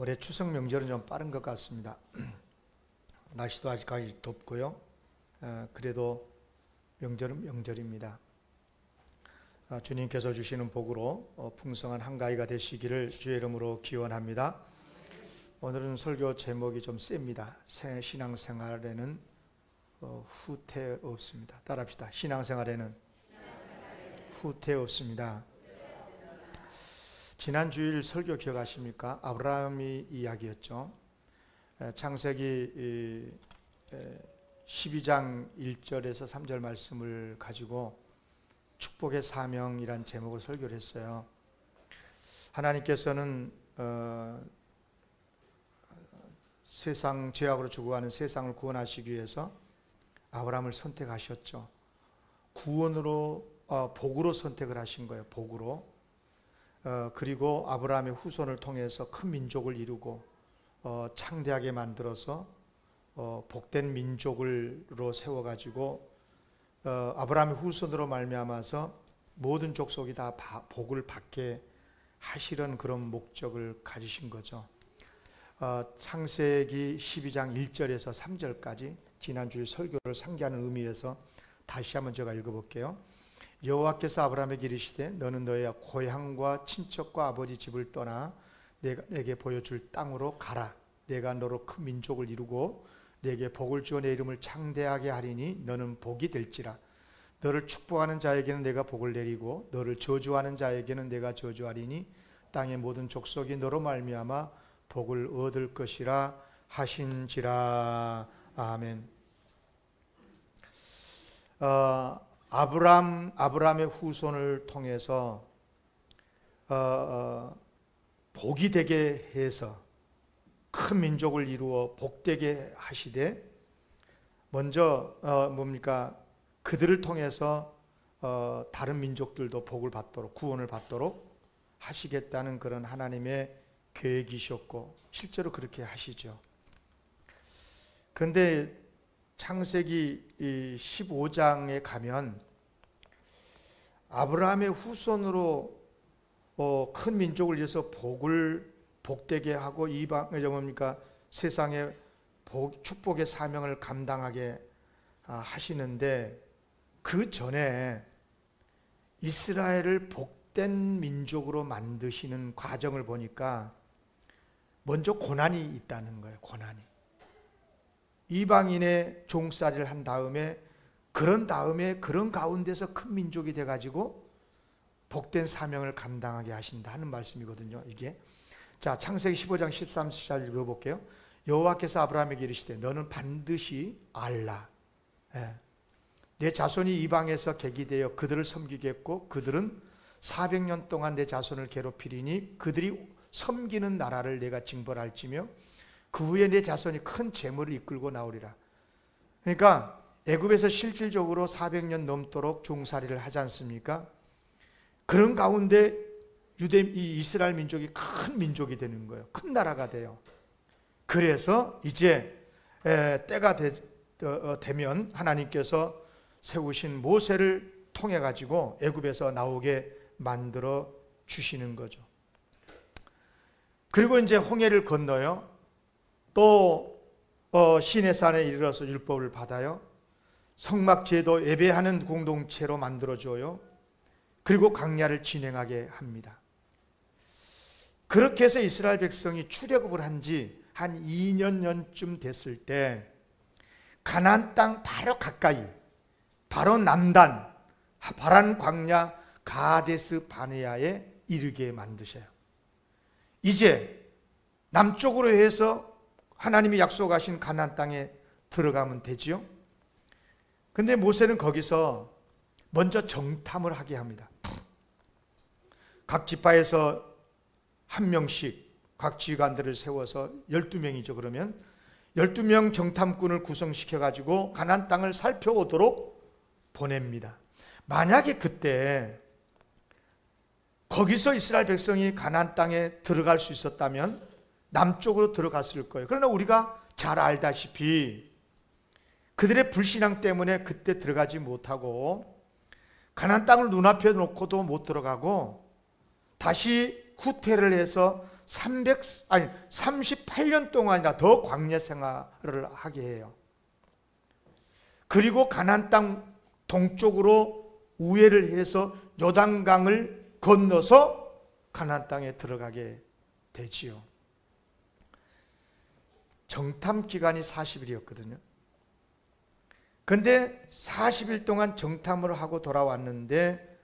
올해 추석 명절은 좀 빠른 것 같습니다. 날씨도 아직까지 덥고요. 그래도 명절은 명절입니다. 주님께서 주시는 복으로 풍성한 한가위가 되시기를 주의 이름으로 기원합니다. 오늘은 설교 제목이 좀 셉니다. 신앙생활에는 후퇴 없습니다. 따라합시다. 신앙생활에는 후퇴 없습니다. 지난 주일 설교 기억하십니까? 아브라함의 이야기였죠. 창세기 12장 1절에서 3절 말씀을 가지고 축복의 사명이란 제목을 설교를 했어요. 하나님께서는 세상 죄악으로 죽어가는 세상을 구원하시기 위해서 아브라함을 선택하셨죠. 구원으로 복으로 선택을 하신 거예요. 복으로. 그리고 아브라함의 후손을 통해서 큰 민족을 이루고 창대하게 만들어서 복된 민족으로 세워가지고 아브라함의 후손으로 말미암아서 모든 족속이 다 복을 받게 하시려는 그런 목적을 가지신 거죠. 창세기 12장 1절에서 3절까지 지난주에 설교를 상기하는 의미에서 다시 한번 제가 읽어볼게요. 여호와께서 아브라함에게 이르시되 너는 너의 고향과 친척과 아버지 집을 떠나 내가 내게 보여줄 땅으로 가라. 내가 너로 큰 민족을 이루고 내게 복을 주어 내 이름을 창대하게 하리니 너는 복이 될지라. 너를 축복하는 자에게는 내가 복을 내리고 너를 저주하는 자에게는 내가 저주하리니 땅의 모든 족속이 너로 말미암아 복을 얻을 것이라 하신지라. 아멘. 아브라함의 후손을 통해서 복이 되게 해서 큰 민족을 이루어 복되게 하시되 먼저 그들을 통해서 다른 민족들도 복을 받도록 구원을 받도록 하시겠다는 그런 하나님의 계획이셨고 실제로 그렇게 하시죠. 그런데 창세기 15장에 가면 아브라함의 후손으로 큰 민족을 위해서 복되게 하고 세상의 축복의 사명을 감당하게 하시는데 그 전에 이스라엘을 복된 민족으로 만드시는 과정을 보니까 먼저 고난이 있다는 거예요. 고난이. 이방인의 종살이를 한 다음에 그런 가운데서 큰 민족이 돼가지고 복된 사명을 감당하게 하신다 하는 말씀이거든요. 이게 자 창세기 15장 13절 읽어볼게요. 여호와께서 아브라함에게 이르시되 너는 반드시 알라. 내 자손이 이방에서 객이 되어 그들을 섬기겠고 그들은 400년 동안 내 자손을 괴롭히리니 그들이 섬기는 나라를 내가 징벌할지며 그 후에 내 자손이 큰 재물을 이끌고 나오리라. 그러니까 애굽에서 실질적으로 400년 넘도록 종살이를 하지 않습니까? 그런 가운데 이스라엘 민족이 큰 민족이 되는 거예요. 큰 나라가 돼요. 그래서 이제 때가 되면 하나님께서 세우신 모세를 통해 가지고 애굽에서 나오게 만들어 주시는 거죠. 그리고 이제 홍해를 건너요. 또 시내산에 이르러서 율법을 받아요. 성막제도 예배하는 공동체로 만들어줘요. 그리고 광야를 진행하게 합니다. 그렇게 해서 이스라엘 백성이 출애굽을 한 지 한 2년쯤 됐을 때 가나안 땅 바로 가까이 바로 남단 바란 광야 가데스 바네아에 이르게 만드셔요. 이제 남쪽으로 해서 하나님이 약속하신 가나안 땅에 들어가면 되지요. 근데 모세는 거기서 먼저 정탐을 하게 합니다. 각 지파에서 한 명씩 각 지휘관들을 세워서 12명이죠. 그러면 12명 정탐꾼을 구성시켜가지고 가나안 땅을 살펴오도록 보냅니다. 만약에 그때 거기서 이스라엘 백성이 가나안 땅에 들어갈 수 있었다면 남쪽으로 들어갔을 거예요. 그러나 우리가 잘 알다시피 그들의 불신앙 때문에 그때 들어가지 못하고 가나안 땅을 눈앞에 놓고도 못 들어가고 다시 후퇴를 해서 38년 동안이나 더 광야 생활을 하게 해요. 그리고 가나안 땅 동쪽으로 우회를 해서 요단강을 건너서 가나안 땅에 들어가게 되지요. 정탐 기간이 40일이었거든요. 근데 40일 동안 정탐을 하고 돌아왔는데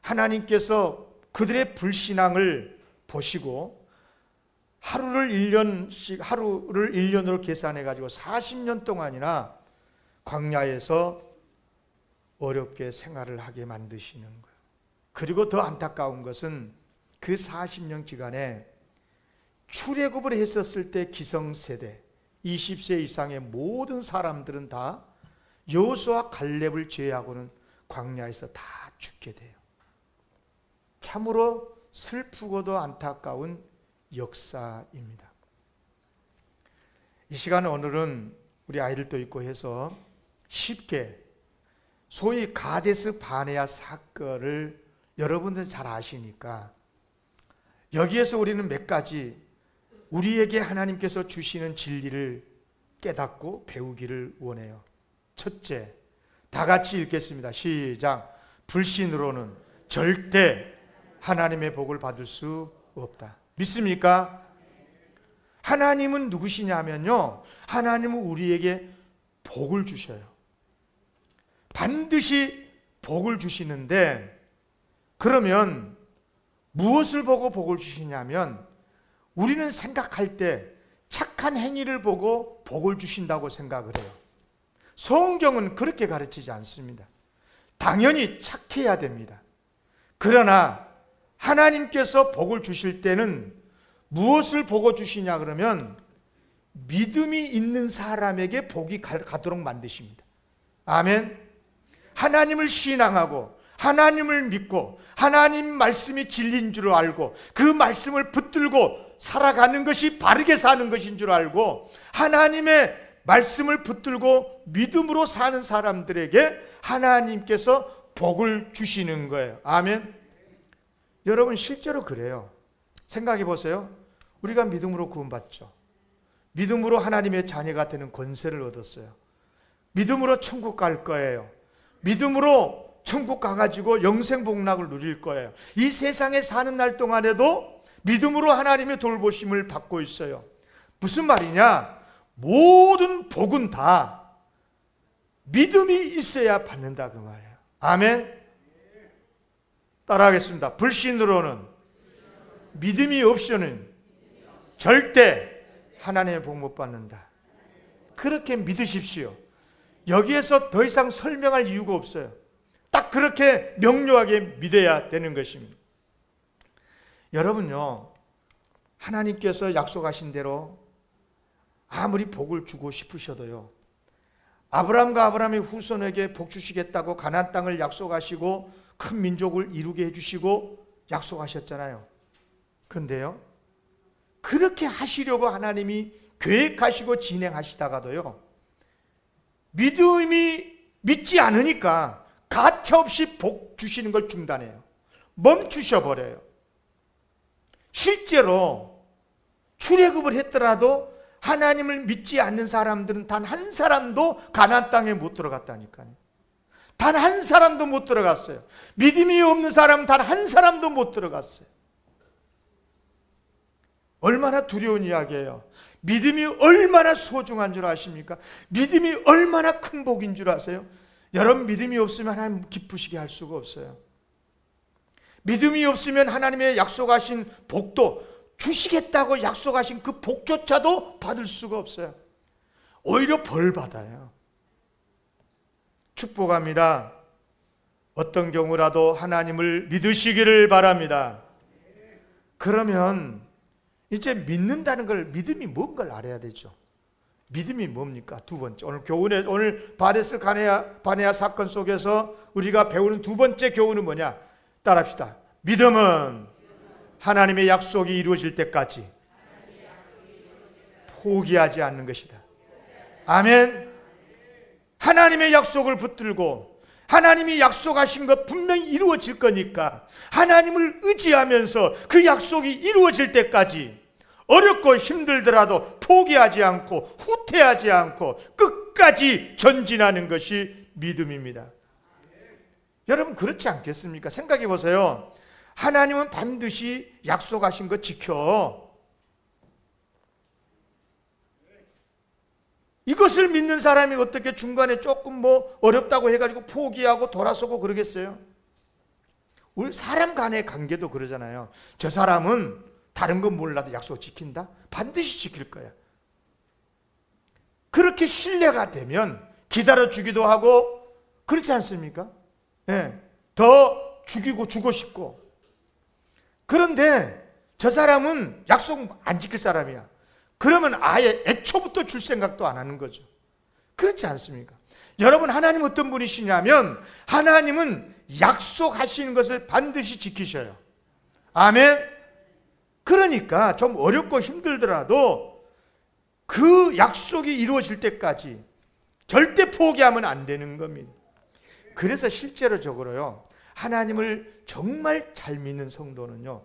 하나님께서 그들의 불신앙을 보시고 하루를 1년으로 계산해 가지고 40년 동안이나 광야에서 어렵게 생활을 하게 만드시는 거예요. 그리고 더 안타까운 것은 그 40년 기간에 출애굽을 했었을 때 기성세대 20세 이상의 모든 사람들은 다 여호수아 갈렙을 제외하고는 광야에서 다 죽게 돼요. 참으로 슬프고도 안타까운 역사입니다. 이 시간 오늘은 우리 아이들도 있고 해서 쉽게 소위 가데스 바네아 사건을 여러분들 잘 아시니까 여기에서 우리는 몇 가지 우리에게 하나님께서 주시는 진리를 깨닫고 배우기를 원해요. 첫째, 다 같이 읽겠습니다. 시작. 불신으로는 절대 하나님의 복을 받을 수 없다. 믿습니까? 하나님은 누구시냐면요, 하나님은 우리에게 복을 주셔요. 반드시 복을 주시는데, 그러면 무엇을 보고 복을 주시냐면 우리는 생각할 때 착한 행위를 보고 복을 주신다고 생각을 해요. 성경은 그렇게 가르치지 않습니다. 당연히 착해야 됩니다. 그러나 하나님께서 복을 주실 때는 무엇을 보고 주시냐 그러면 믿음이 있는 사람에게 복이 가도록 만드십니다. 아멘. 하나님을 신앙하고 하나님을 믿고 하나님 말씀이 진리인 줄 알고 그 말씀을 붙들고 살아가는 것이 바르게 사는 것인 줄 알고 하나님의 말씀을 붙들고 믿음으로 사는 사람들에게 하나님께서 복을 주시는 거예요. 아멘. 여러분 실제로 그래요. 생각해 보세요. 우리가 믿음으로 구원받죠. 믿음으로 하나님의 자녀가 되는 권세를 얻었어요. 믿음으로 천국 갈 거예요. 믿음으로 천국 가가지고 영생복락을 누릴 거예요. 이 세상에 사는 날 동안에도 믿음으로 하나님의 돌보심을 받고 있어요. 무슨 말이냐? 모든 복은 다 믿음이 있어야 받는다 그 말이에요. 아멘. 따라하겠습니다. 불신으로는, 믿음이 없이는 절대 하나님의 복 못 받는다. 그렇게 믿으십시오. 여기에서 더 이상 설명할 이유가 없어요. 딱 그렇게 명료하게 믿어야 되는 것입니다. 여러분요, 하나님께서 약속하신 대로 아무리 복을 주고 싶으셔도요, 아브라함과 아브라함의 후손에게 복 주시겠다고 가나안 땅을 약속하시고 큰 민족을 이루게 해주시고 약속하셨잖아요. 그런데요, 그렇게 하시려고 하나님이 계획하시고 진행하시다가도요, 믿지 않으니까 가차없이 복 주시는 걸 중단해요. 멈추셔버려요. 실제로 출애굽을 했더라도 하나님을 믿지 않는 사람들은 단 한 사람도 가나안 땅에 못 들어갔다니까요. 단 한 사람도 못 들어갔어요. 믿음이 없는 사람은 단 한 사람도 못 들어갔어요. 얼마나 두려운 이야기예요. 믿음이 얼마나 소중한 줄 아십니까? 믿음이 얼마나 큰 복인 줄 아세요? 여러분, 믿음이 없으면 하나님 기쁘시게 할 수가 없어요. 믿음이 없으면 하나님의 약속하신 복도, 주시겠다고 약속하신 그 복조차도 받을 수가 없어요. 오히려 벌 받아요. 축복합니다. 어떤 경우라도 하나님을 믿으시기를 바랍니다. 그러면 이제 믿는다는 걸, 믿음이 뭔 걸 알아야 되죠. 믿음이 뭡니까? 두 번째, 오늘 바데스 바네아 사건 속에서 우리가 배우는 두 번째 교훈은 뭐냐? 따라합시다. 믿음은 하나님의 약속이 이루어질 때까지 포기하지 않는 것이다. 아멘. 하나님의 약속을 붙들고 하나님이 약속하신 것 분명히 이루어질 거니까 하나님을 의지하면서 그 약속이 이루어질 때까지 어렵고 힘들더라도 포기하지 않고 후퇴하지 않고 끝까지 전진하는 것이 믿음입니다. 여러분 그렇지 않겠습니까? 생각해 보세요. 하나님은 반드시 약속하신 거 지켜. 이것을 믿는 사람이 어떻게 중간에 조금 뭐 어렵다고 해가지고 포기하고 돌아서고 그러겠어요? 우리 사람 간의 관계도 그러잖아요. 저 사람은 다른 건 몰라도 약속 지킨다? 반드시 지킬 거야. 그렇게 신뢰가 되면 기다려주기도 하고 그렇지 않습니까? 네. 더 죽이고 주고 싶고. 그런데 저 사람은 약속 안 지킬 사람이야. 그러면 아예 애초부터 줄 생각도 안 하는 거죠. 그렇지 않습니까? 여러분 하나님 어떤 분이시냐면 하나님은 약속하시는 것을 반드시 지키셔요. 아멘. 그러니까 좀 어렵고 힘들더라도 그 약속이 이루어질 때까지 절대 포기하면 안 되는 겁니다. 그래서 실제로적으로요, 하나님을 정말 잘 믿는 성도는요,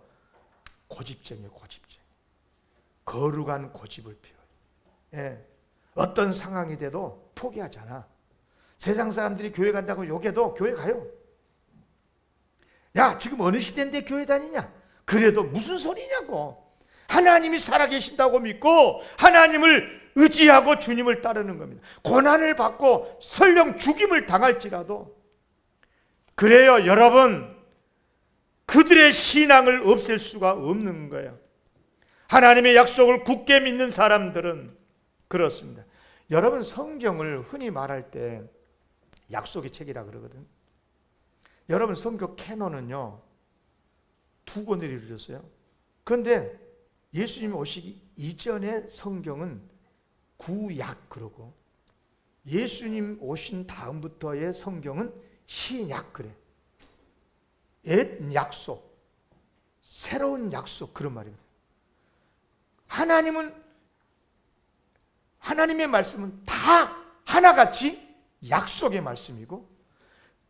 고집쟁이에요. 고집쟁이. 거룩한 고집을 피워요. 예. 어떤 상황이 돼도 포기하지 않아. 세상 사람들이 교회 간다고 욕해도 교회 가요. 야, 지금 어느 시대인데 교회 다니냐? 그래도 무슨 소리냐고. 하나님이 살아계신다고 믿고 하나님을 의지하고 주님을 따르는 겁니다. 고난을 받고 설령 죽임을 당할지라도. 그래요, 여러분. 그들의 신앙을 없앨 수가 없는 거예요. 하나님의 약속을 굳게 믿는 사람들은 그렇습니다. 여러분 성경을 흔히 말할 때 약속의 책이라 그러거든. 여러분 성경 캐논은요 2권을 이루어졌어요. 그런데 예수님이 오시기 이전의 성경은 구약 그러고 예수님 오신 다음부터의 성경은 신약 그래. 옛 약속, 새로운 약속 그런 말이거든. 하나님의 말씀은 다 하나같이 약속의 말씀이고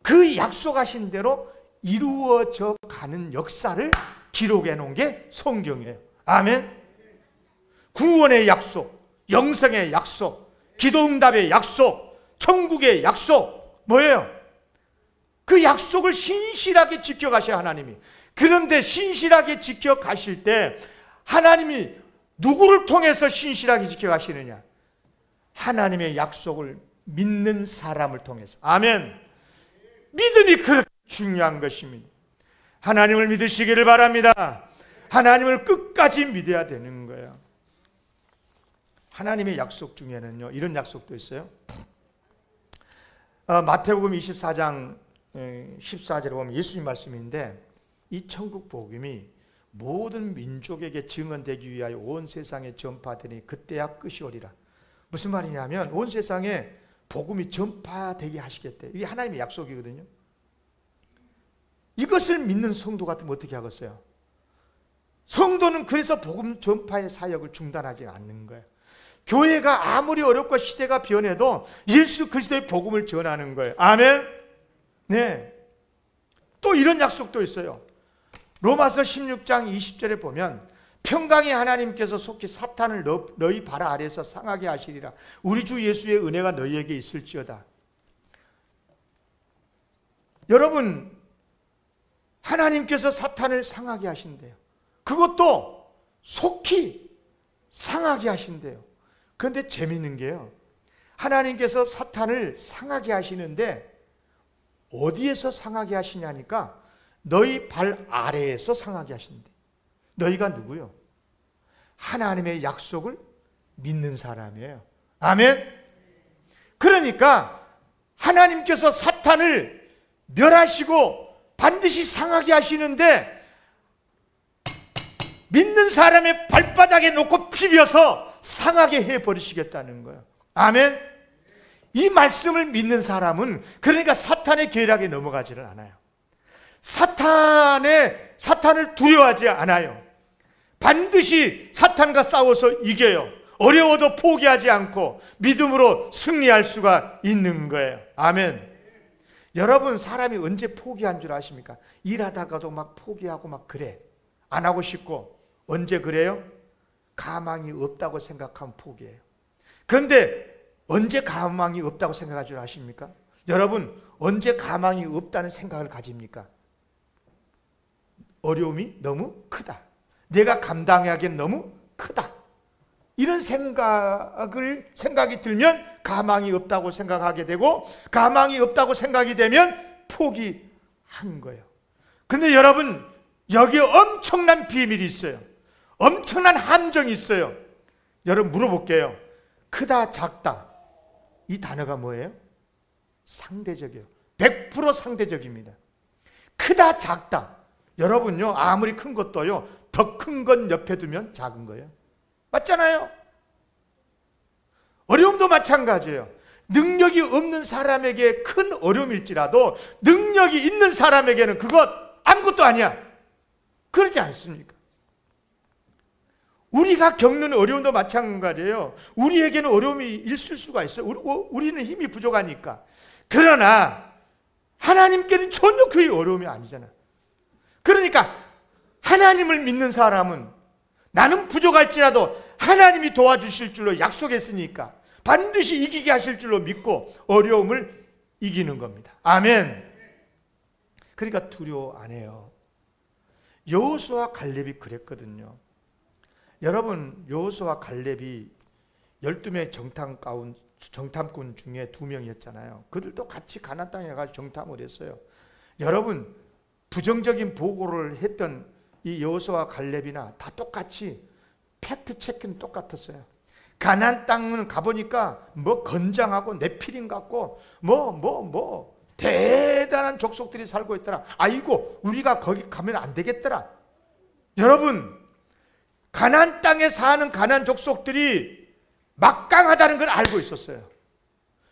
그 약속하신 대로 이루어져 가는 역사를 기록해 놓은 게 성경이에요. 아멘. 구원의 약속, 영생의 약속, 기도응답의 약속, 천국의 약속 뭐예요? 그 약속을 신실하게 지켜가셔야 하나님이. 그런데 신실하게 지켜가실 때 하나님이 누구를 통해서 신실하게 지켜가시느냐? 하나님의 약속을 믿는 사람을 통해서. 아멘. 믿음이 그렇게 중요한 것입니다. 하나님을 믿으시기를 바랍니다. 하나님을 끝까지 믿어야 되는 거예요. 하나님의 약속 중에는요 이런 약속도 있어요. 마태복음 24장 14절에 보면 예수님 말씀인데 이 천국 복음이 모든 민족에게 증언되기 위하여 온 세상에 전파되니 그때야 끝이 오리라. 무슨 말이냐면 온 세상에 복음이 전파되게 하시겠대. 이게 하나님의 약속이거든요. 이것을 믿는 성도 같으면 어떻게 하겠어요? 성도는 그래서 복음 전파의 사역을 중단하지 않는 거예요. 교회가 아무리 어렵고 시대가 변해도 예수 그리스도의 복음을 전하는 거예요. 아멘. 네. 또 이런 약속도 있어요. 로마서 16장 20절에 보면 평강의 하나님께서 속히 사탄을 너희 발 아래에서 상하게 하시리라. 우리 주 예수의 은혜가 너희에게 있을지어다. 여러분 하나님께서 사탄을 상하게 하신대요. 그것도 속히 상하게 하신대요. 그런데 재미있는 게요, 하나님께서 사탄을 상하게 하시는데 어디에서 상하게 하시냐니까 너희 발 아래에서 상하게 하신대. 너희가 누구요? 하나님의 약속을 믿는 사람이에요. 아멘. 그러니까 하나님께서 사탄을 멸하시고 반드시 상하게 하시는데 믿는 사람의 발바닥에 놓고 비벼서 상하게 해버리시겠다는 거예요. 아멘. 이 말씀을 믿는 사람은 그러니까 사탄의 계략에 넘어가지를 않아요. 사탄을 두려워하지 않아요. 반드시 사탄과 싸워서 이겨요. 어려워도 포기하지 않고 믿음으로 승리할 수가 있는 거예요. 아멘. 여러분 사람이 언제 포기한 줄 아십니까? 일하다가도 막 포기하고 막 그래. 안 하고 싶고. 언제 그래요? 가망이 없다고 생각하면 포기해요. 그런데 언제 가망이 없다고 생각할 줄 아십니까? 여러분, 언제 가망이 없다는 생각을 가집니까? 어려움이 너무 크다. 내가 감당하기엔 너무 크다. 이런 생각이 들면 가망이 없다고 생각하게 되고, 가망이 없다고 생각이 되면 포기한 거예요. 근데 여러분, 여기에 엄청난 비밀이 있어요. 엄청난 함정이 있어요. 여러분, 물어볼게요. 크다, 작다. 이 단어가 뭐예요? 상대적이에요. 100% 상대적입니다. 크다, 작다. 여러분요, 아무리 큰 것도요, 더 큰 건 옆에 두면 작은 거예요. 맞잖아요? 어려움도 마찬가지예요. 능력이 없는 사람에게 큰 어려움일지라도 능력이 있는 사람에게는 그것 아무것도 아니야. 그러지 않습니까? 우리가 겪는 어려움도 마찬가지예요. 우리에게는 어려움이 있을 수가 있어요. 우리는 힘이 부족하니까. 그러나 하나님께는 전혀 그의 어려움이 아니잖아요. 그러니까 하나님을 믿는 사람은 나는 부족할지라도 하나님이 도와주실 줄로 약속했으니까 반드시 이기게 하실 줄로 믿고 어려움을 이기는 겁니다. 아멘. 그러니까 두려워 안 해요. 여호수아와 갈렙이 그랬거든요. 여러분, 여호수아와 갈렙이 12명의 정탐꾼 중에 2명이었잖아요. 그들도 같이 가나안 땅에 가서 정탐을 했어요. 여러분, 부정적인 보고를 했던 이 여호수아와 갈렙이나 다 똑같이 팩트 체크는 똑같았어요. 가나안 땅은 가보니까 뭐 건장하고 네피림 같고 뭐 대단한 족속들이 살고 있더라. 아이고, 우리가 거기 가면 안 되겠더라. 여러분, 가나안 땅에 사는 가나안 족속들이 막강하다는 걸 알고 있었어요.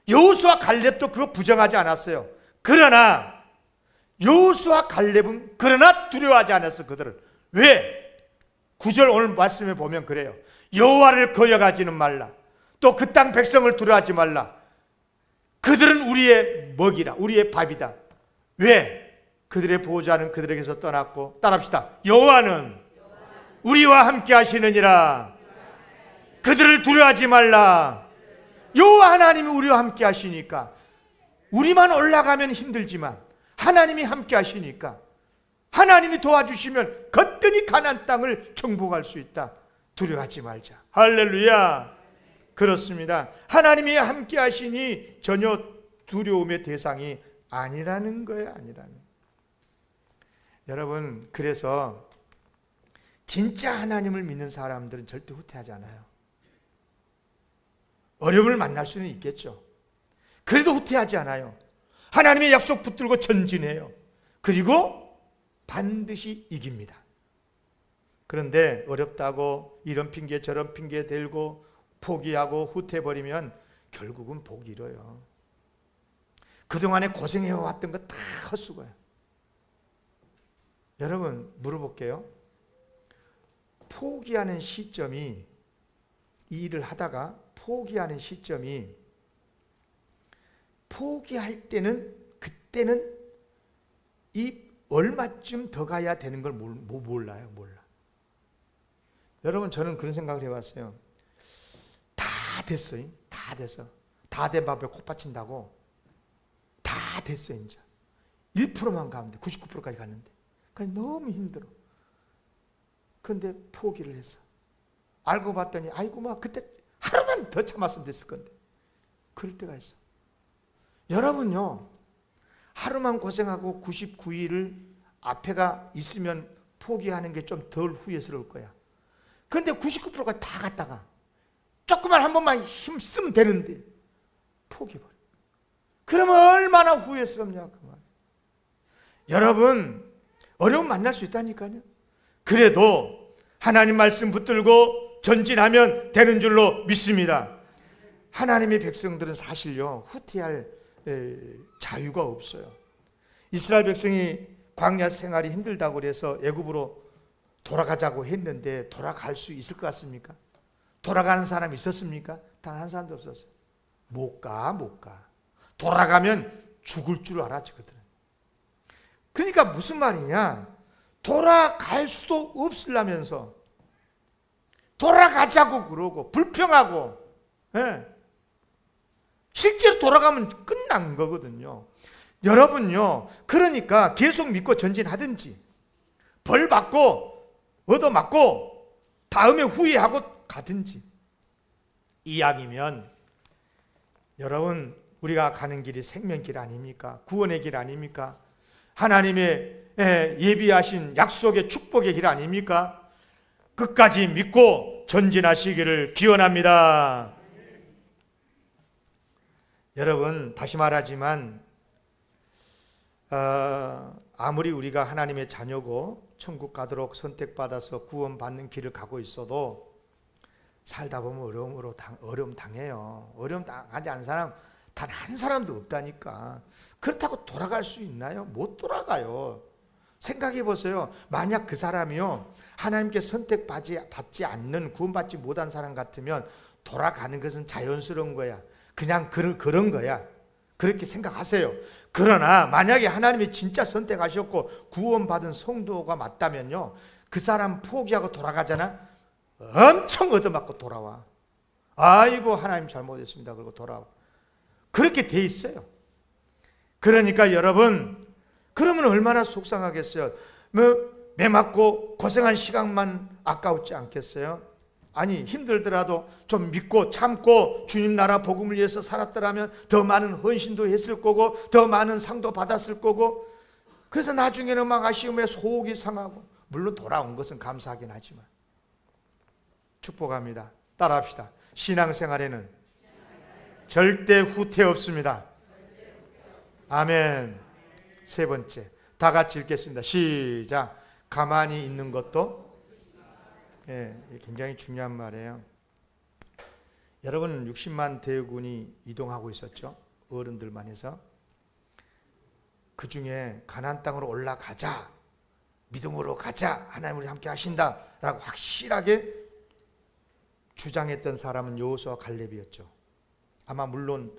여호수아 갈렙도 그거 부정하지 않았어요. 그러나 여호수아 갈렙은 그러나 두려워하지 않았어. 그들을. 왜? 9절 오늘 말씀에 보면 그래요. 여호와를 거역하지는 말라. 또 그 땅 백성을 두려워하지 말라. 그들은 우리의 먹이라. 우리의 밥이다. 왜? 그들의 보호자는 그들에게서 떠났고, 따라합시다. 여호와는 우리와 함께 하시느니라. 그들을 두려워하지 말라. 여호와 하나님이 우리와 함께 하시니까 우리만 올라가면 힘들지만 하나님이 함께 하시니까 하나님이 도와주시면 거뜬히 가나안 땅을 정복할 수 있다. 두려워하지 말자. 할렐루야. 그렇습니다. 하나님이 함께 하시니 전혀 두려움의 대상이 아니라는 거예요. 아니라는. 여러분, 그래서 진짜 하나님을 믿는 사람들은 절대 후퇴하지 않아요. 어려움을 만날 수는 있겠죠. 그래도 후퇴하지 않아요. 하나님의 약속 붙들고 전진해요. 그리고 반드시 이깁니다. 그런데 어렵다고 이런 핑계 저런 핑계 대고 포기하고 후퇴해버리면 결국은 복 잃어요. 그동안에 고생해왔던 거 다 헛수고예요. 여러분, 물어볼게요. 포기하는 시점이, 이 일을 하다가 포기하는 시점이, 포기할 때는, 그때는 이 얼마쯤 더 가야 되는 걸 몰라요. 몰라. 여러분, 저는 그런 생각을 해봤어요. 다 됐어요. 다 됐어. 다 된 밥에 코 받친다고 다 됐어. 이제 1%만 가면 돼. 99%까지 갔는데 그러니까 너무 힘들어. 그런데 포기를 했어. 알고 봤더니 아이고 막 그때 하루만 더 참았으면 됐을 건데. 그럴 때가 있어. 여러분요, 하루만 고생하고 99일을 앞에가 있으면 포기하는 게 좀 덜 후회스러울 거야. 그런데 99%가 다 갔다가 조금만 한 번만 힘쓰면 되는데 포기해버려. 그러면 얼마나 후회스럽냐 그 말. 여러분, 어려움 만날 수 있다니까요. 그래도 하나님 말씀 붙들고 전진하면 되는 줄로 믿습니다. 하나님의 백성들은 사실요, 후퇴할 자유가 없어요. 이스라엘 백성이 광야 생활이 힘들다고 그래서 애굽으로 돌아가자고 했는데 돌아갈 수 있을 것 같습니까? 돌아가는 사람이 있었습니까? 단 한 사람도 없었어요. 못 가. 돌아가면 죽을 줄 알았지 그들은. 그러니까 무슨 말이냐? 돌아갈 수도 없으려면서 돌아가자고 그러고 불평하고, 예. 실제로 돌아가면 끝난 거거든요. 여러분요, 그러니까 계속 믿고 전진하든지 벌 받고 얻어맞고 다음에 후회하고 가든지, 이왕이면 여러분, 우리가 가는 길이 생명길 아닙니까? 구원의 길 아닙니까? 하나님의 예비하신 약속의 축복의 길 아닙니까? 끝까지 믿고 전진하시기를 기원합니다. 여러분, 다시 말하지만 아무리 우리가 하나님의 자녀고 천국 가도록 선택받아서 구원받는 길을 가고 있어도 살다 보면 어려움 당해요. 어려움 당하지 않은 사람 단 한 사람도 없다니까. 그렇다고 돌아갈 수 있나요? 못 돌아가요. 생각해 보세요. 만약 그 사람이요, 하나님께 선택받지 않는, 구원받지 못한 사람 같으면 돌아가는 것은 자연스러운 거야. 그냥 그런 거야. 그렇게 생각하세요. 그러나 만약에 하나님이 진짜 선택하셨고 구원받은 성도가 맞다면요, 그 사람 포기하고 돌아가잖아. 엄청 얻어맞고 돌아와. 아이고, 하나님 잘못했습니다. 그러고 돌아와. 그렇게 돼 있어요. 그러니까 여러분, 그러면 얼마나 속상하겠어요. 매 맞고 고생한 시간만 아까웠지 않겠어요? 아니, 힘들더라도 좀 믿고 참고 주님 나라 복음을 위해서 살았더라면 더 많은 헌신도 했을 거고 더 많은 상도 받았을 거고, 그래서 나중에는 막 아쉬움에 속이 상하고, 물론 돌아온 것은 감사하긴 하지만 축복합니다. 따라합시다. 신앙생활에는 절대 후퇴 없습니다. 아멘. 세 번째, 다 같이 읽겠습니다. 시작. 가만히 있는 것도, 굉장히 중요한 말이에요. 여러분, 60만 대군이 이동하고 있었죠. 어른들만 해서. 그 중에 가나안 땅으로 올라가자, 믿음으로 가자, 하나님 우리 함께 하신다 라고 확실하게 주장했던 사람은 여호수아와 갈렙이었죠. 아마 물론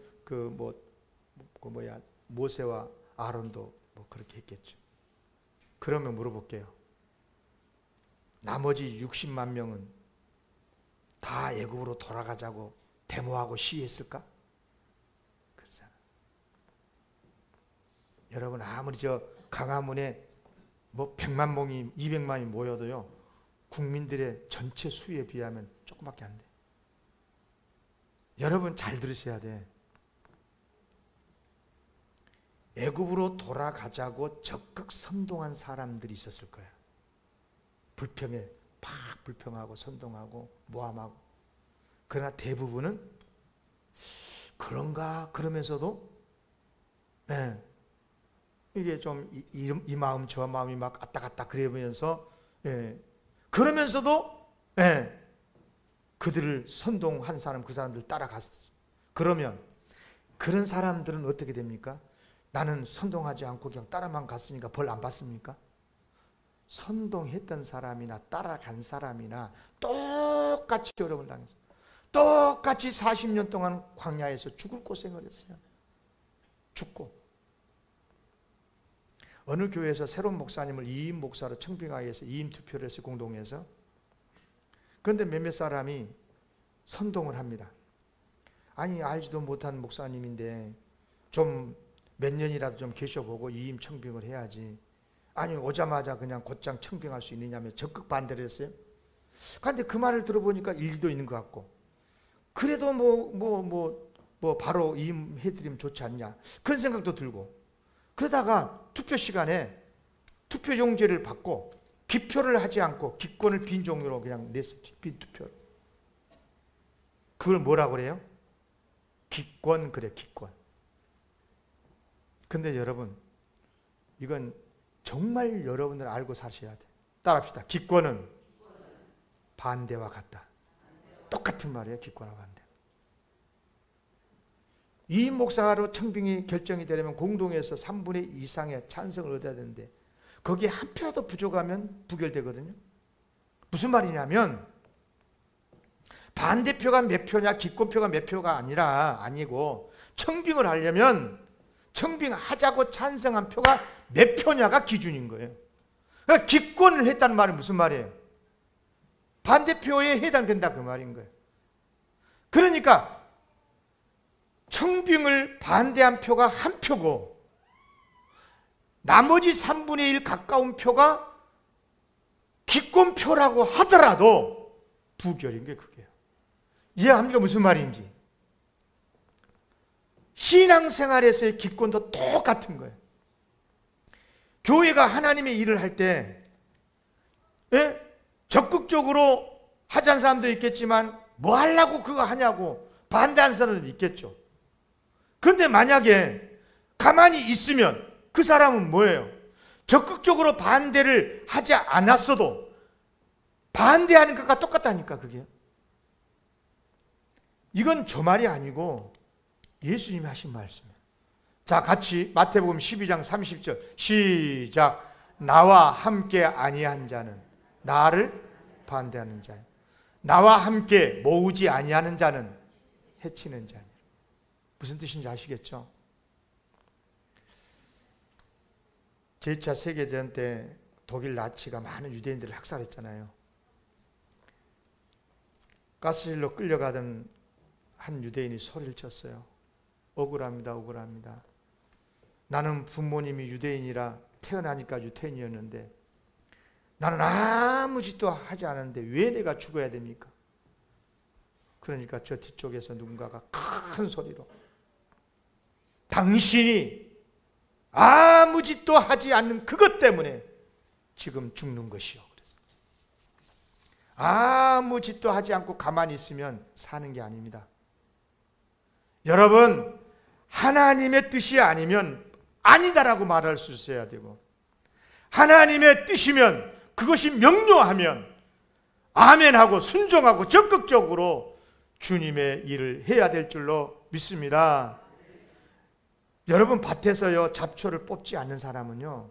모세와 아론도 그렇게 했겠죠. 그러면 물어볼게요. 나머지 60만 명은 다 애굽으로 돌아가자고 데모하고 시위했을까? 그렇잖아. 여러분, 아무리 저 강화문에 100만 명이 200만이 모여도요, 국민들의 전체 수에 비하면 조금밖에 안 돼. 여러분, 잘 들으셔야 돼. 애굽으로 돌아가자고 적극 선동한 사람들이 있었을 거야. 불평에 막 불평하고 선동하고 모함하고. 그러나 대부분은 그런가 그러면서도 이게 좀 이 마음 저 마음이 막 왔다 갔다 그러면서 그러면서도 그들을 선동한 사람, 그 사람들 따라갔어. 그러면 그런 사람들은 어떻게 됩니까? 나는 선동하지 않고 그냥 따라만 갔으니까 벌 안 받습니까? 선동했던 사람이나 따라간 사람이나 똑같이 어려움을 당했어요. 똑같이 40년 동안 광야에서 죽을 고생을 했어요. 죽고. 어느 교회에서 새로운 목사님을 이임 목사로 청빙하기 위해서 이임 투표를 했어요. 공동에서. 그런데 몇몇 사람이 선동을 합니다. 아니, 알지도 못한 목사님인데 좀 몇 년이라도 좀 계셔보고 이임 청빙을 해야지. 아니, 오자마자 그냥 곧장 청빙할 수 있느냐며 적극 반대를 했어요. 그런데 그 말을 들어보니까 일리도 있는 것 같고, 그래도 바로 이임해드리면 좋지 않냐, 그런 생각도 들고, 그러다가 투표 시간에 투표 용지를 받고 기표를 하지 않고 기권을 빈 종류로 그냥 냈어요. 빈 투표를. 그걸 뭐라고 그래요? 기권. 그래, 기권. 근데 여러분, 이건 정말 여러분들 알고 사셔야 돼. 따라합시다. 기권은 반대와 같다. 똑같은 말이에요. 기권과 반대. 이임 목사로 청빙이 결정이 되려면 공동에서 3분의 2 이상의 찬성을 얻어야 되는데 거기에 한 표라도 부족하면 부결되거든요. 무슨 말이냐면 반대표가 몇 표냐, 기권표가 몇 표가 아니고 청빙을 하려면 청빙하자고 찬성한 표가 몇 표냐가 기준인 거예요. 그러니까 기권을 했다는 말이 무슨 말이에요? 반대표에 해당된다 그 말인 거예요. 그러니까 청빙을 반대한 표가 한 표고 나머지 3분의 1 가까운 표가 기권표라고 하더라도 부결인 게 그게요. 이해합니까? 무슨 말인지. 신앙생활에서의 기권도 똑같은 거예요. 교회가 하나님의 일을 할 때 적극적으로 하자는 사람도 있겠지만 뭐 하려고 그거 하냐고 반대하는 사람도 있겠죠. 그런데 만약에 가만히 있으면 그 사람은 뭐예요? 적극적으로 반대를 하지 않았어도 반대하는 것과 똑같다니까 그게. 이건 저 말이 아니고 예수님이 하신 말씀이에요. 자, 같이 마태복음 12장 30절 시작. 나와 함께 아니한 자는 나를 반대하는 자요. 나와 함께 모으지 아니하는 자는 해치는 자니라. 무슨 뜻인지 아시겠죠? 제2차 세계대전 때 독일 나치가 많은 유대인들을 학살했잖아요. 가스실로 끌려가던 한 유대인이 소리를 쳤어요. 억울합니다. 억울합니다. 나는 부모님이 유대인이라 태어나니까 유태인이었는데 나는 아무 짓도 하지 않았는데 왜 내가 죽어야 됩니까? 그러니까 저 뒤쪽에서 누군가가 큰 소리로 당신이 아무 짓도 하지 않는 그것 때문에 지금 죽는 것이요. 그래서 아무 짓도 하지 않고 가만히 있으면 사는 게 아닙니다. 여러분, 하나님의 뜻이 아니면 아니다라고 말할 수 있어야 되고 하나님의 뜻이면 그것이 명료하면 아멘하고 순종하고 적극적으로 주님의 일을 해야 될 줄로 믿습니다. 여러분, 밭에서요 잡초를 뽑지 않는 사람은요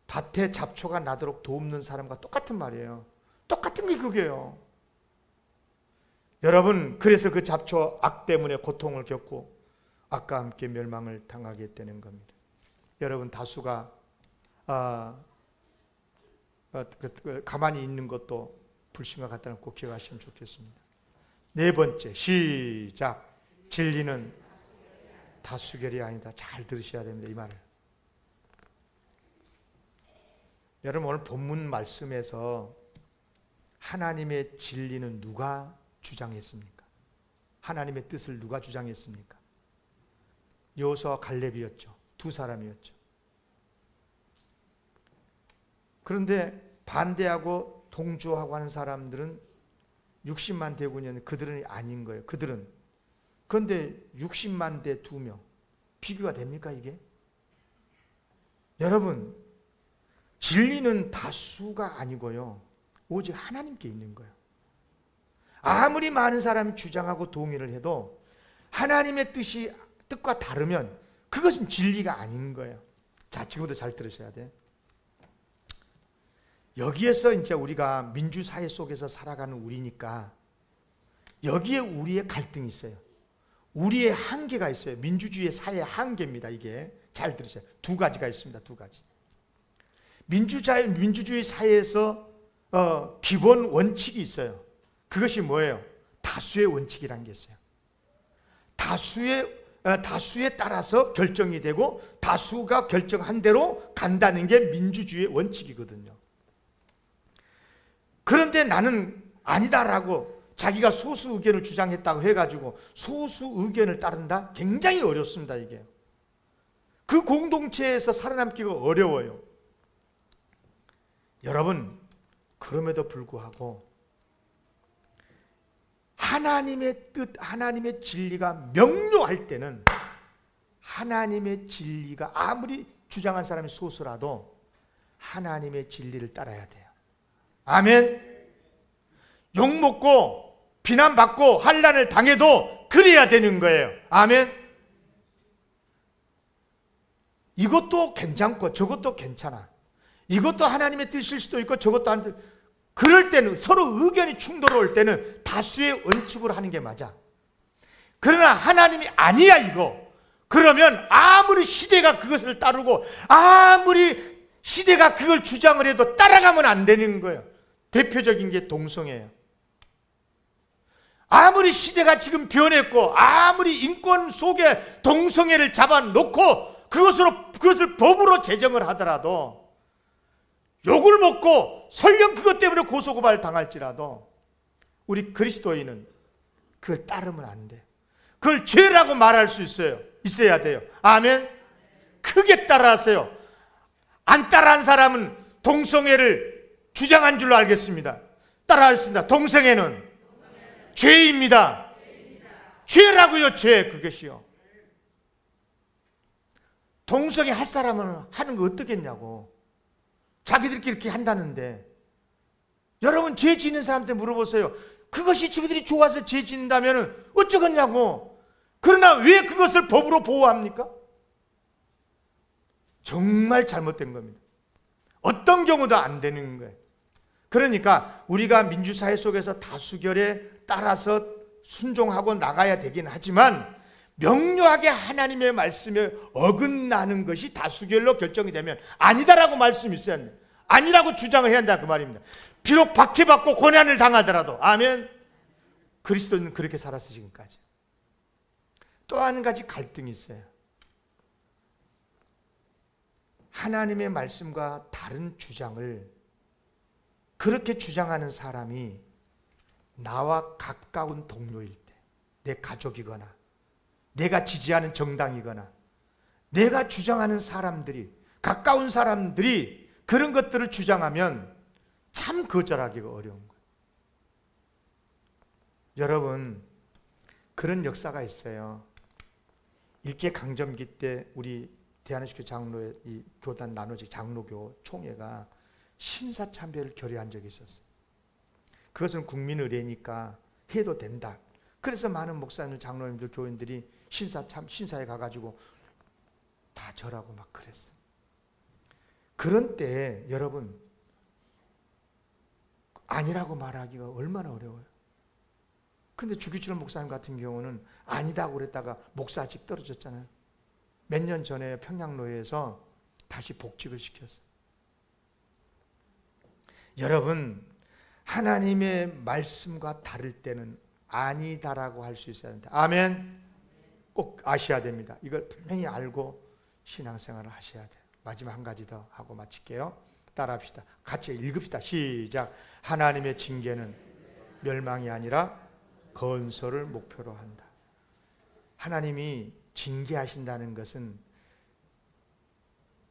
밭에 잡초가 나도록 돕는 사람과 똑같은 말이에요. 똑같은 게 그게요. 여러분, 그래서 그 잡초 악 때문에 고통을 겪고 악과 함께 멸망을 당하게 되는 겁니다. 여러분, 다수가 가만히 있는 것도 불신과 같다는 꼭 기억하시면 좋겠습니다. 네 번째, 시작. 진리는 다수결이 아니다. 잘 들으셔야 됩니다. 이 말을. 여러분, 오늘 본문 말씀에서 하나님의 진리는 누가 주장했습니까? 하나님의 뜻을 누가 주장했습니까? 여호수아와 갈렙이었죠. 두 사람이었죠. 그런데 반대하고 동조하고 하는 사람들은 60만 대군이었는데 그들은 아닌 거예요. 그들은. 그런데 60만 대 2명. 비교가 됩니까 이게? 여러분, 진리는 다수가 아니고요. 오직 하나님께 있는 거예요. 아무리 많은 사람이 주장하고 동의를 해도 하나님의 뜻과 다르면 그것은 진리가 아닌 거예요. 자, 지금부터 잘 들으셔야 돼. 여기에서 이제 우리가 민주사회 속에서 살아가는 우리니까 여기에 우리의 갈등이 있어요. 우리의 한계가 있어요. 민주주의 사회의 한계입니다. 이게 잘 들으세요. 두 가지가 있습니다. 두 가지. 민주주의 사회에서 기본 원칙이 있어요. 그것이 뭐예요? 다수의 원칙이라는 게 있어요. 다수에 따라서 결정이 되고 다수가 결정한 대로 간다는 게 민주주의의 원칙이거든요. 그런데 나는 아니다라고 자기가 소수 의견을 주장했다고 해가지고 소수 의견을 따른다? 굉장히 어렵습니다. 이게. 그 공동체에서 살아남기가 어려워요. 여러분, 그럼에도 불구하고 하나님의 뜻, 하나님의 진리가 명료할 때는 하나님의 진리가 아무리 주장한 사람이 소수라도 하나님의 진리를 따라야 돼요. 아멘. 욕먹고 비난받고 환난을 당해도 그래야 되는 거예요. 아멘. 이것도 괜찮고 저것도 괜찮아. 이것도 하나님의 뜻일 수도 있고 저것도 안 돼. 그럴 때는 서로 의견이 충돌할 때는 다수의 원칙으로 하는 게 맞아. 그러나 하나님이 아니야 이거. 그러면 아무리 시대가 그것을 따르고 아무리 시대가 그걸 주장을 해도 따라가면 안 되는 거예요. 대표적인 게 동성애예요. 아무리 시대가 지금 변했고 아무리 인권 속에 동성애를 잡아놓고 그것을 법으로 제정을 하더라도 욕을 먹고 설령 그것 때문에 고소고발 당할지라도 우리 그리스도인은 그걸 따르면 안 돼. 그걸 죄라고 말할 수 있어야 돼요. 아멘. 크게 따라하세요. 안 따라한 사람은 동성애를 주장한 줄로 알겠습니다. 따라하겠습니다. 동성애는 죄입니다. 죄라고요, 죄. 그것이요. 동성애 할 사람은 하는 거 어떻겠냐고. 자기들끼리 이렇게 한다는데. 여러분, 죄 짓는 사람한테 물어보세요. 그것이 자기들이 좋아서 죄 짓는다면 어쩌겠냐고. 그러나 왜 그것을 법으로 보호합니까? 정말 잘못된 겁니다. 어떤 경우도 안 되는 거예요. 그러니까 우리가 민주사회 속에서 다수결에 따라서 순종하고 나가야 되긴 하지만 명료하게 하나님의 말씀에 어긋나는 것이 다수결로 결정이 되면 아니다라고 말씀이 있어야 합니다. 아니라고 주장을 해야 한다 그 말입니다. 비록 박해받고 고난을 당하더라도. 아멘. 그리스도는 그렇게 살았어 지금까지. 또 한 가지 갈등이 있어요. 하나님의 말씀과 다른 주장을 그렇게 주장하는 사람이 나와 가까운 동료일 때, 내 가족이거나 내가 지지하는 정당이거나 내가 주장하는 사람들이, 가까운 사람들이 그런 것들을 주장하면 참 거절하기가 어려운 거예요. 여러분, 그런 역사가 있어요. 일제강점기 때 우리 대한민국 장로의 이 교단 나눠지 장로교 총회가 신사참배를 결의한 적이 있었어요. 그것은 국민의례니까 해도 된다. 그래서 많은 목사님들, 장로님들, 교인들이 신사에 가가지고 다 절하고 막 그랬어요. 그런 때에 여러분, 아니라고 말하기가 얼마나 어려워요. 근데 주기철 목사님 같은 경우는 아니다고 그랬다가 목사직 떨어졌잖아요. 몇 년 전에 평양로에서 다시 복직을 시켰어요. 여러분, 하나님의 말씀과 다를 때는 아니다라고 할 수 있어야 된다. 아멘. 꼭 아셔야 됩니다. 이걸 분명히 알고 신앙생활을 하셔야 돼요. 마지막 한 가지 더 하고 마칠게요. 따라합시다. 같이 읽읍시다. 시작. 하나님의 징계는 멸망이 아니라 건설을 목표로 한다. 하나님이 징계하신다는 것은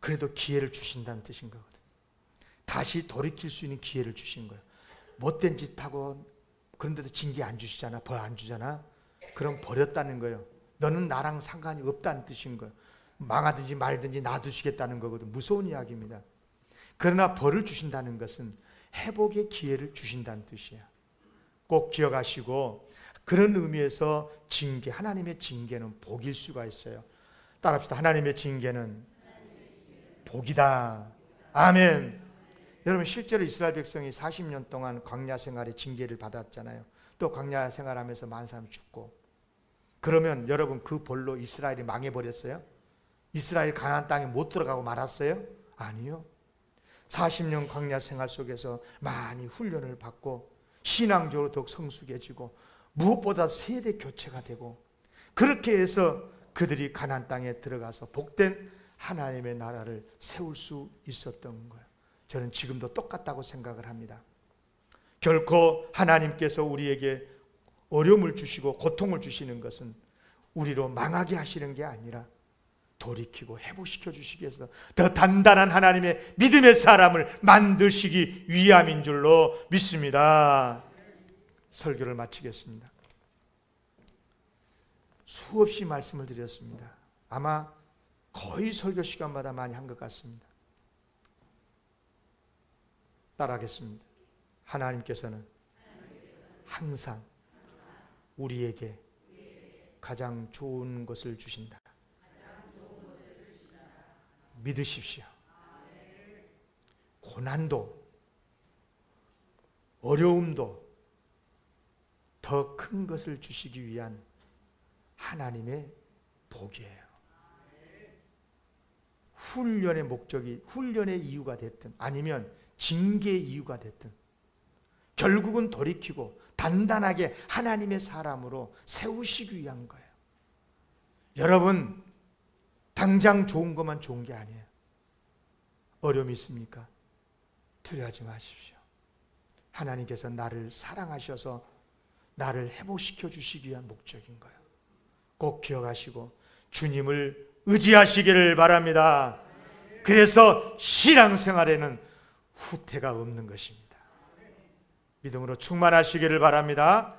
그래도 기회를 주신다는 뜻인 거거든요. 다시 돌이킬 수 있는 기회를 주신 거예요. 못된 짓 하고 그런데도 징계 안 주시잖아. 벌 안 주잖아. 그럼 버렸다는 거예요. 너는 나랑 상관이 없다는 뜻인 거예요. 망하든지 말든지 놔두시겠다는 거거든. 무서운 이야기입니다. 그러나 벌을 주신다는 것은 회복의 기회를 주신다는 뜻이에요. 꼭 기억하시고, 그런 의미에서 징계, 하나님의 징계는 복일 수가 있어요. 따라합시다. 하나님의 징계는 복이다. 아멘. 여러분, 실제로 이스라엘 백성이 40년 동안 광야 생활의 징계를 받았잖아요. 또 광야 생활하면서 많은 사람이 죽고. 그러면 여러분, 그 벌로 이스라엘이 망해버렸어요? 이스라엘 가나안 땅에 못 들어가고 말았어요? 아니요. 40년 광야 생활 속에서 많이 훈련을 받고 신앙적으로 더욱 성숙해지고 무엇보다 세대 교체가 되고, 그렇게 해서 그들이 가나안 땅에 들어가서 복된 하나님의 나라를 세울 수 있었던 거예요. 저는 지금도 똑같다고 생각을 합니다. 결코 하나님께서 우리에게 어려움을 주시고 고통을 주시는 것은 우리로 망하게 하시는 게 아니라 돌이키고 회복시켜 주시기 위해서 더 단단한 하나님의 믿음의 사람을 만드시기 위함인 줄로 믿습니다. 설교를 마치겠습니다. 수없이 말씀을 드렸습니다. 아마 거의 설교 시간마다 많이 한 것 같습니다. 따라하겠습니다. 하나님께서는 항상 우리에게 가장 좋은 것을 주신다. 믿으십시오. 고난도, 어려움도 더 큰 것을 주시기 위한 하나님의 복이에요. 훈련의 목적이, 훈련의 이유가 됐든 아니면 징계의 이유가 됐든 결국은 돌이키고 단단하게 하나님의 사람으로 세우시기 위한 거예요. 여러분, 당장 좋은 것만 좋은 게 아니에요. 어려움이 있습니까? 두려워하지 마십시오. 하나님께서 나를 사랑하셔서 나를 회복시켜 주시기 위한 목적인 거예요. 꼭 기억하시고 주님을 의지하시기를 바랍니다. 그래서 신앙생활에는 후퇴가 없는 것입니다. 믿음으로 충만하시기를 바랍니다.